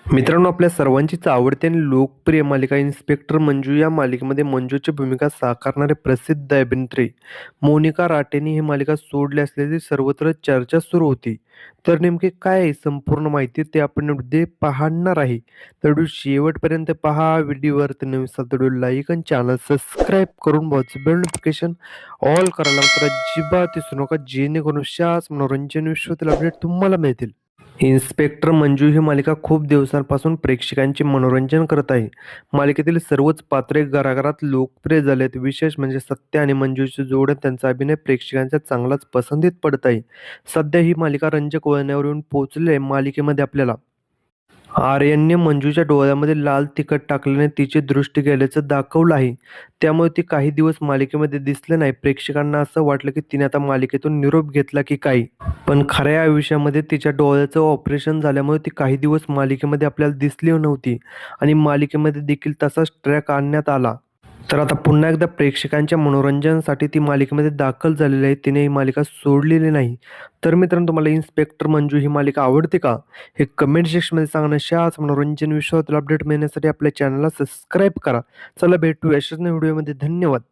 मित्रांनो, आपल्या सर्वांचीच आवडती आणि लोकप्रिय मालिका इन्स्पेक्टर मंजू या मालिकेमध्ये मंजूची भूमिका साकारणारे प्रसिद्ध अभिनेत्री मोनिका राटेंनी ही मालिका सोडली असल्याची सर्वत्र चर्चा सुरू होती. तर नेमके काय आहे संपूर्ण माहिती ते आपण यामध्ये पाहणार आहे. तर व्हिडिओ शेवटपर्यंत पहा. व्हिडिओवर तर नवीन असाल तर व्हिडिओ लाईक आणि चॅनल सबस्क्राईब करून बेल नोटिफिकेशन ऑल करायला तर अजिबात विसरू नका, जेणेकरून अशाच मनोरंजन विश्वातील अपडेट तुम्हाला मिळतील. इन्स्पेक्टर मंजू ही मालिका खूप दिवसांपासून प्रेक्षकांचे मनोरंजन करत आहे. मालिकेतील सर्वच पात्रे घराघरात लोकप्रिय झाले आहेत. विशेष म्हणजे सत्य आणि मंजूची जोड त्यांचा अभिनय प्रेक्षकांच्या चांगलाच पसंतीत पडत आहे. सध्या ही मालिका रंजक वळणावर येऊन पोहोचली आहे. मालिकेमध्ये आपल्याला आर्यनने मंजूच्या डोळ्यामध्ये लाल तिखट टाकल्याने तिची दृष्टी गेल्याचं दाखवलं आहे. त्यामुळे ती काही दिवस मालिकेमध्ये दिसले नाही. प्रेक्षकांना असं वाटलं की तिने आता मालिकेतून निरोप घेतला की काय? पण खऱ्या आयुष्यामध्ये तिच्या डोळ्याचं ऑपरेशन झाल्यामुळे ती काही दिवस मालिकेमध्ये आपल्याला दिसली नव्हती आणि मालिकेमध्ये देखील तसाच ट्रॅक आणण्यात आला. तर आता पुन्हा एकदा प्रेक्षकांच्या मनोरंजनासाठी ती मालिकेमध्ये दाखल झालेली आहे. तिने ही मालिका सोडलेली नाही. तर मित्रांनो, तुम्हाला इन्स्पेक्टर मंजू ही मालिका आवडते का? हे कमेंट सेक्शनमध्ये सांगा. अशाच मनोरंजन विषयातील अपडेट मिळण्यासाठी आपल्या चॅनलला सबस्क्राईब करा. चला भेटूया अशाच व्हिडिओमध्ये. धन्यवाद.